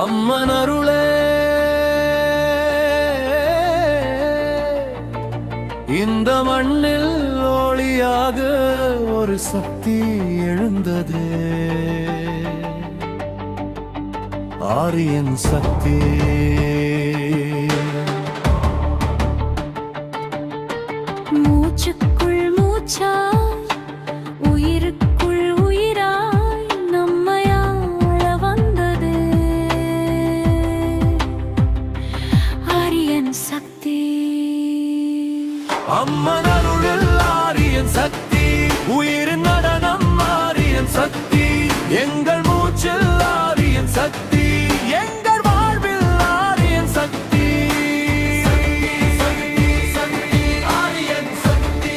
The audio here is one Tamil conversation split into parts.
அம்மன் அருளே இந்த மண்ணில் ஒளியாக ஒரு சக்தி எழுந்தது. ஆரியன் சக்தி. மூச்சுக்குள் மூச்சாய் உயிருக்குள் உயிராய் நம்மையாள வந்தது ஆரியன் சக்தி. அம்மன் அருளில் ஆரியன் சக்தி, உயிரின் நடனம் ஆரியன் சக்தி, எங்கள் மூச்சில் ஆரியன் சக்தி, எங்கள் வாழ்வில் ஆரியன் சக்தி. ஆரியன் சக்தி.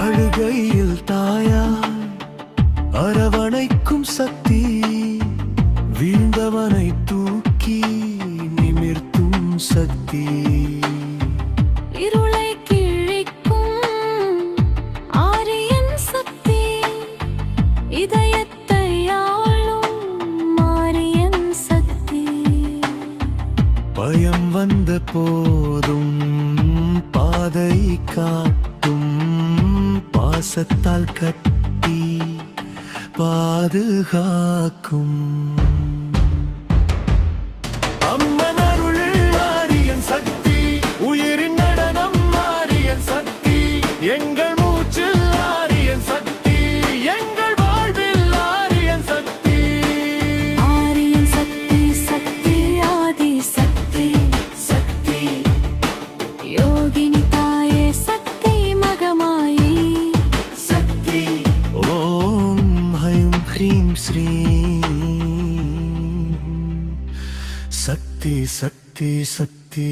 அழுகையில் தாயாய் அரவணைக்கும் சக்தி, வீழ்ந்தவனை தூக்கி நிமிர்த்தும் சக்தி. இருளை கிழிக்கும் ஆரியன் சக்தி, இதயத்தை ஆளும் ஆரியன் சக்தி. பயம் வந்த போதும் பாதை காட்டும் பாசத்தால் கட்டி பாதுகாக்கும். அம்மன் அருளில் ஆரியன் சக்தி, உயிரின் நடனம் ஆரியன் சக்தி, எங்கள் மூச்சில் ஆரியன் சக்தி, எங்கள் வாழ்வில் ஆரியன் சக்தி. ஆரியன் சக்தி சக்தி ஆதி சக்தி சக்தி. யோகினி தாயே சக்தி மகமாயி சக்தி. ஓம் ஹைம் ஹ்ரீம் ஸ்ரீம் சக்தி சக்தி சக்தி.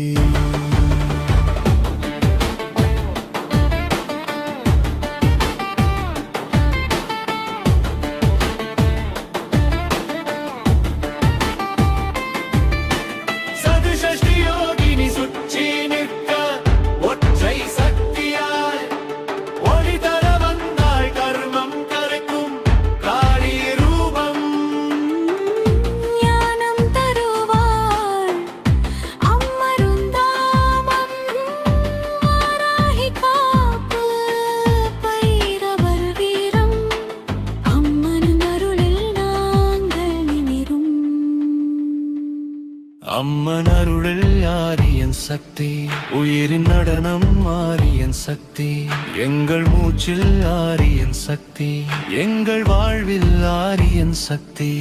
சதுஷஷ்டி யோகினி சுற்றி நிற்க ஒற்றை சக்தியால் ஒளி தர வந்தாள் கர்மம் கரைக்கும் காளி ரூபம். ஞானம் தருவாள் அம்மருந்தாமம், வாராகி காப்பு பைரவர் வீரம், அம்மன் அருளில் நாங்கள் நிமிரும். அம்மன் அருளில் ஆரியன் சக்தி, உயிரின் நடனம் ஆரியன் சக்தி, எங்கள் மூச்சில் ஆரியன் சக்தி, எங்கள் வாழ்வில் ஆரியன் சக்தி.